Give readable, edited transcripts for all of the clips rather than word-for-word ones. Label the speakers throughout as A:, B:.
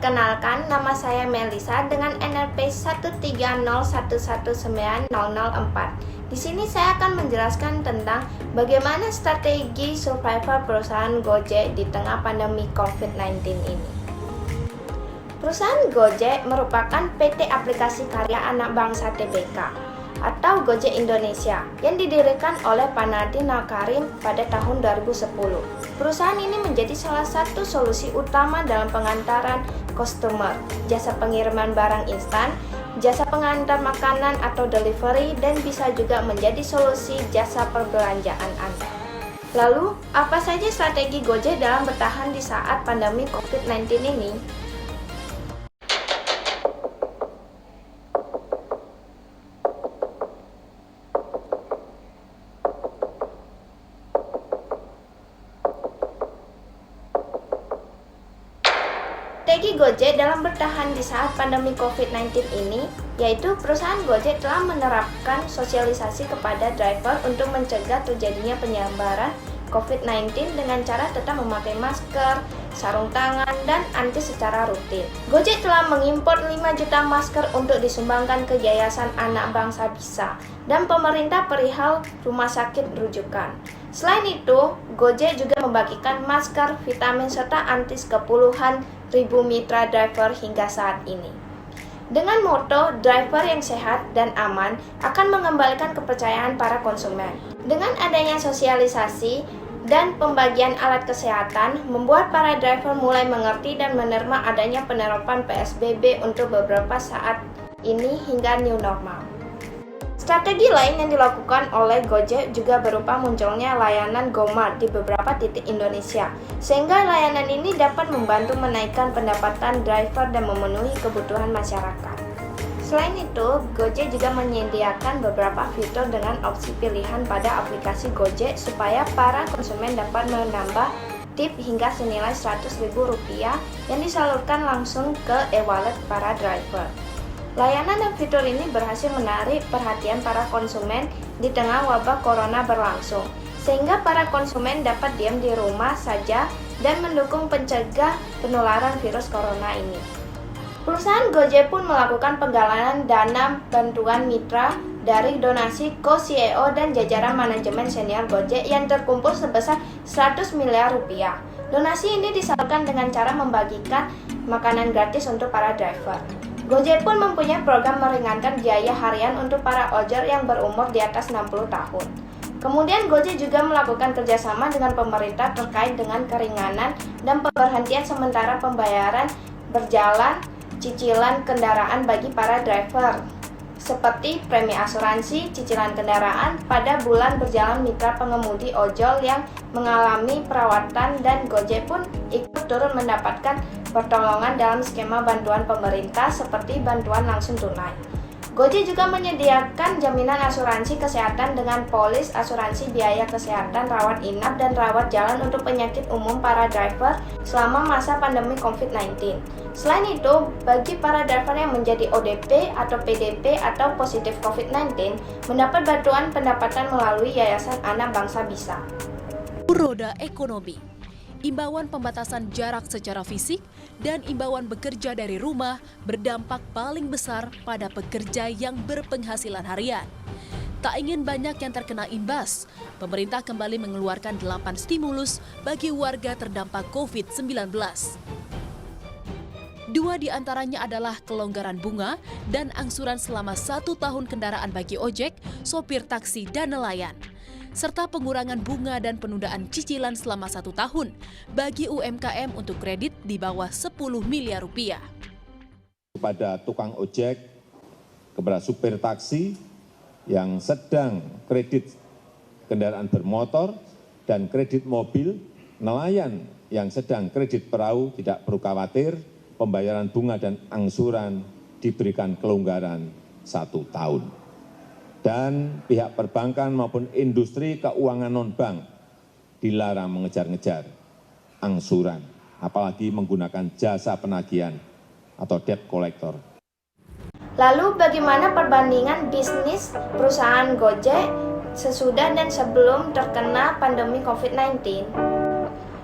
A: Perkenalkan, nama saya Melisa dengan NRP 130119004. Di sini saya akan menjelaskan tentang bagaimana strategi survival perusahaan Gojek di tengah pandemi COVID-19 ini. Perusahaan Gojek merupakan PT Aplikasi Karya Anak Bangsa Tbk atau Gojek Indonesia yang didirikan oleh Pak Nadiem Makarim pada tahun 2010. Perusahaan ini menjadi salah satu solusi utama dalam pengantaran customer, jasa pengiriman barang instan, jasa pengantar makanan atau delivery, dan bisa juga menjadi solusi jasa perbelanjaan Anda. Lalu, apa saja strategi Gojek dalam bertahan di saat pandemi COVID-19 ini? Strategi Gojek dalam bertahan di saat pandemi COVID-19 ini, yaitu perusahaan Gojek telah menerapkan sosialisasi kepada driver untuk mencegah terjadinya penyebaran COVID-19 dengan cara tetap memakai masker, sarung tangan, dan anti secara rutin. Gojek telah mengimpor 5 juta masker untuk disumbangkan ke Yayasan Anak Bangsa Bisa dan pemerintah perihal rumah sakit rujukan. Selain itu, Gojek juga membagikan masker, vitamin, serta antis ke puluhan ribu mitra driver hingga saat ini. Dengan moto driver yang sehat dan aman akan mengembalikan kepercayaan para konsumen. Dengan adanya sosialisasi dan pembagian alat kesehatan, membuat para driver mulai mengerti dan menerima adanya penerapan PSBB untuk beberapa saat ini hingga new normal. Strategi lain yang dilakukan oleh Gojek juga berupa munculnya layanan GoMart di beberapa titik Indonesia, sehingga layanan ini dapat membantu menaikkan pendapatan driver dan memenuhi kebutuhan masyarakat. Selain itu, Gojek juga menyediakan beberapa fitur dengan opsi pilihan pada aplikasi Gojek supaya para konsumen dapat menambah tip hingga senilai Rp100.000 yang disalurkan langsung ke e-wallet para driver. Layanan dan fitur ini berhasil menarik perhatian para konsumen di tengah wabah corona berlangsung, sehingga para konsumen dapat diam di rumah saja dan mendukung pencegah penularan virus corona ini. Perusahaan Gojek pun melakukan penggalangan dana bantuan mitra dari donasi co-CEO dan jajaran manajemen senior Gojek yang terkumpul sebesar Rp100 miliar. Donasi ini disalurkan dengan cara membagikan makanan gratis untuk para driver. Gojek pun mempunyai program meringankan biaya harian untuk para ojol yang berumur di atas 60 tahun. Kemudian Gojek juga melakukan kerjasama dengan pemerintah terkait dengan keringanan dan pemberhentian sementara pembayaran berjalan cicilan kendaraan bagi para driver, seperti premi asuransi, cicilan kendaraan pada bulan berjalan mitra pengemudi ojol yang mengalami perawatan, dan Gojek pun ikut turun mendapatkan pertolongan dalam skema bantuan pemerintah seperti bantuan langsung tunai. Gojek juga menyediakan jaminan asuransi kesehatan dengan polis asuransi biaya kesehatan rawat inap dan rawat jalan untuk penyakit umum para driver selama masa pandemi COVID-19. Selain itu, bagi para driver yang menjadi ODP atau PDP atau positif COVID-19, mendapat bantuan pendapatan melalui Yayasan Anak Bangsa Bisa.
B: Roda ekonomi, imbauan pembatasan jarak secara fisik, dan imbauan bekerja dari rumah berdampak paling besar pada pekerja yang berpenghasilan harian. Tak ingin banyak yang terkena imbas, pemerintah kembali mengeluarkan 8 stimulus bagi warga terdampak COVID-19. 2 di antaranya adalah kelonggaran bunga dan angsuran selama 1 tahun kendaraan bagi ojek, sopir taksi, dan nelayan, serta pengurangan bunga dan penundaan cicilan selama 1 tahun bagi UMKM untuk kredit di bawah Rp10 miliar.
C: Kepada tukang ojek, kepada supir taksi yang sedang kredit kendaraan bermotor dan kredit mobil, nelayan yang sedang kredit perahu tidak perlu khawatir, pembayaran bunga dan angsuran diberikan kelonggaran 1 tahun. Dan pihak perbankan maupun industri keuangan non-bank dilarang mengejar-ngejar angsuran, apalagi menggunakan jasa penagihan atau debt collector.
A: Lalu bagaimana perbandingan bisnis perusahaan Gojek sesudah dan sebelum terkena pandemi COVID-19?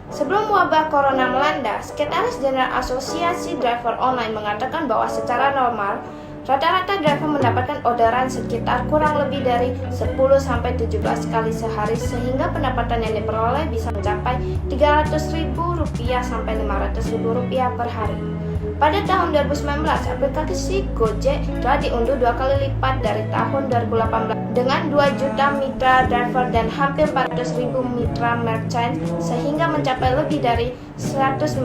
A: Sebelum wabah corona melanda, Sekretaris Jenderal Asosiasi Driver Online mengatakan bahwa secara normal, rata-rata driver mendapatkan orderan sekitar kurang lebih dari 10-17 kali sehari sehingga pendapatan yang diperoleh bisa mencapai Rp300.000 sampai Rp500.000 per hari. Pada tahun 2019, aplikasi Gojek telah diunduh 2 kali lipat dari tahun 2018 dengan 2 juta mitra driver dan hampir 400.000 mitra merchant sehingga mencapai lebih dari 155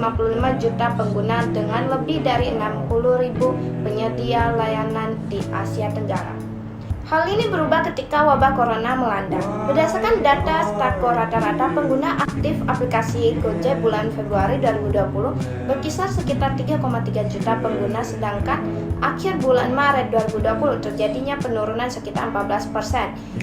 A: juta pengguna dengan lebih dari 60.000 penyedia layanan di Asia Tenggara. Hal ini berubah ketika wabah corona melanda. Berdasarkan data Stako, rata-rata pengguna aktif aplikasi Gojek bulan Februari 2020 berkisar sekitar 3,3 juta pengguna, sedangkan akhir bulan Maret 2020 terjadinya penurunan sekitar 14%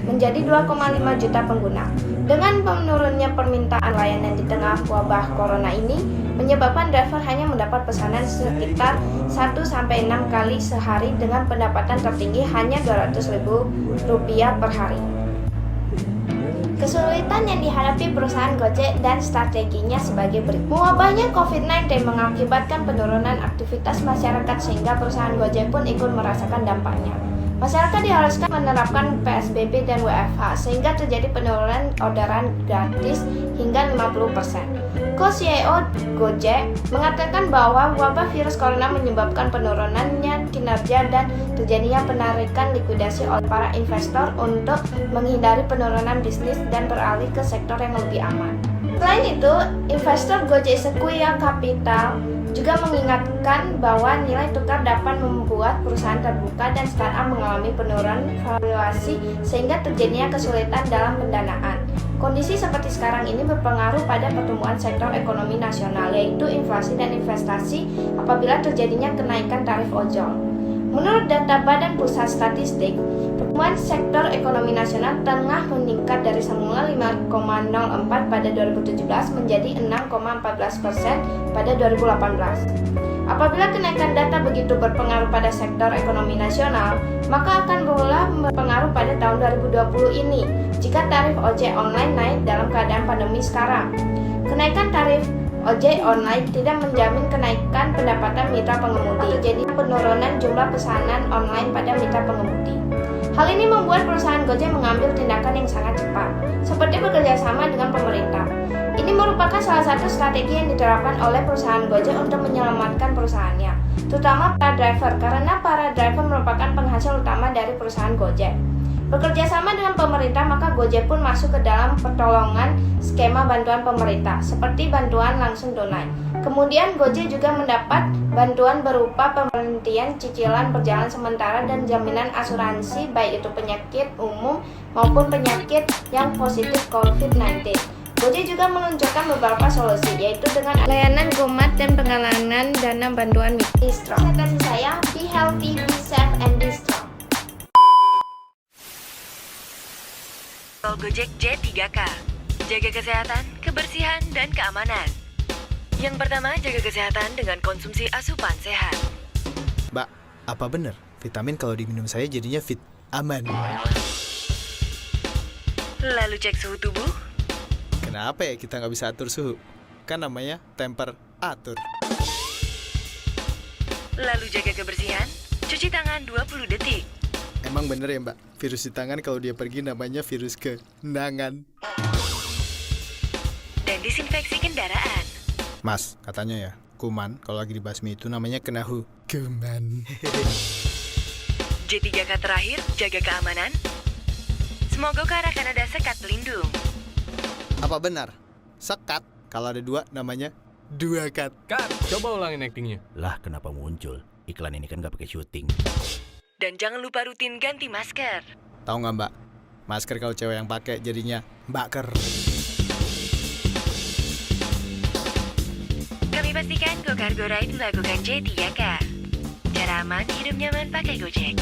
A: menjadi 2,5 juta pengguna. Dengan menurunnya permintaan layanan di tengah wabah corona ini, menyebabkan driver hanya mendapat pesanan sekitar 1-6 kali sehari dengan pendapatan tertinggi hanya Rp200.000 per hari. Kesulitan yang dihadapi perusahaan Gojek dan strateginya sebagai berikut. Mewabahnya COVID-19 mengakibatkan penurunan aktivitas masyarakat sehingga perusahaan Gojek pun ikut merasakan dampaknya. Masyarakat diharuskan menerapkan PSBB dan WFH sehingga terjadi penurunan orderan gratis hingga 50%. Co-CEO Gojek mengatakan bahwa wabah virus corona menyebabkan penurunannya kinerja dan terjadinya penarikan likuidasi oleh para investor untuk menghindari penurunan bisnis dan beralih ke sektor yang lebih aman. Selain itu, investor Gojek Sequoia Capital juga mengingatkan bahwa nilai tukar dapat membuat perusahaan terbuka dan startup mengalami penurunan valuasi sehingga terjadinya kesulitan dalam pendanaan. Kondisi seperti sekarang ini berpengaruh pada pertumbuhan sektor ekonomi nasional, yaitu inflasi dan investasi apabila terjadinya kenaikan tarif ojol. Menurut data Badan Pusat Statistik, pertumbuhan sektor ekonomi nasional tengah meningkat dari semula 5,04 pada 2017 menjadi 6,14% pada 2018. Apabila kenaikan data begitu berpengaruh pada sektor ekonomi nasional, maka akan pula berpengaruh pada tahun 2020 ini jika tarif ojek online naik dalam keadaan pandemi sekarang. Kenaikan tarif ojek online tidak menjamin kenaikan pendapatan mitra pengemudi, jadi penurunan jumlah pesanan online pada mitra pengemudi. Hal ini membuat perusahaan Gojek mengambil tindakan yang sangat cepat, seperti bekerja sama dengan pemerintah. Ini merupakan salah satu strategi yang diterapkan oleh perusahaan Gojek untuk menyelamatkan perusahaannya, terutama para driver, karena para driver merupakan penghasil utama dari perusahaan Gojek. Bekerja sama dengan pemerintah, maka Gojek pun masuk ke dalam pertolongan skema bantuan pemerintah, seperti bantuan langsung tunai. Kemudian Gojek juga mendapat bantuan berupa pemberhentian cicilan perjalanan sementara dan jaminan asuransi, baik itu penyakit umum maupun penyakit yang positif COVID-19. Gojek juga meluncurkan beberapa solusi, yaitu dengan layanan GoMart dan penggalangan dana bantuan Distro. Kata saya, be healthy, be safe, and be strong.
D: Tol Gojek J3K, jaga kesehatan, kebersihan, dan keamanan. Yang pertama, jaga kesehatan dengan konsumsi asupan sehat.
E: Mbak, apa benar vitamin kalau diminum saya jadinya fit, aman?
D: Lalu cek suhu tubuh.
E: Kenapa ya kita nggak bisa atur suhu? Kan namanya temperatur.
D: Lalu jaga kebersihan, cuci tangan 20 detik.
E: Emang bener ya mbak, virus di tangan kalau dia pergi namanya virus kenangan.
D: Dan disinfeksi kendaraan.
E: Mas, katanya ya, kuman kalau lagi dibasmi itu namanya kenahu. Kuman.
D: J3K terakhir, jaga keamanan. Semoga akan ada sekat pelindung.
E: Apa benar? Sekat, kalau ada dua namanya dua kat.
F: Kat, coba ulangin actingnya.
G: Lah kenapa muncul? Iklan ini kan gak pakai syuting.
D: Dan jangan lupa rutin ganti masker.
E: Tahu nggak mbak? Masker kalau cewek yang pakai jadinya mbaker.
D: Kami pastikan Go Cargo Ride melakukan J3K. Cara aman, hidup nyaman pakai Gojek.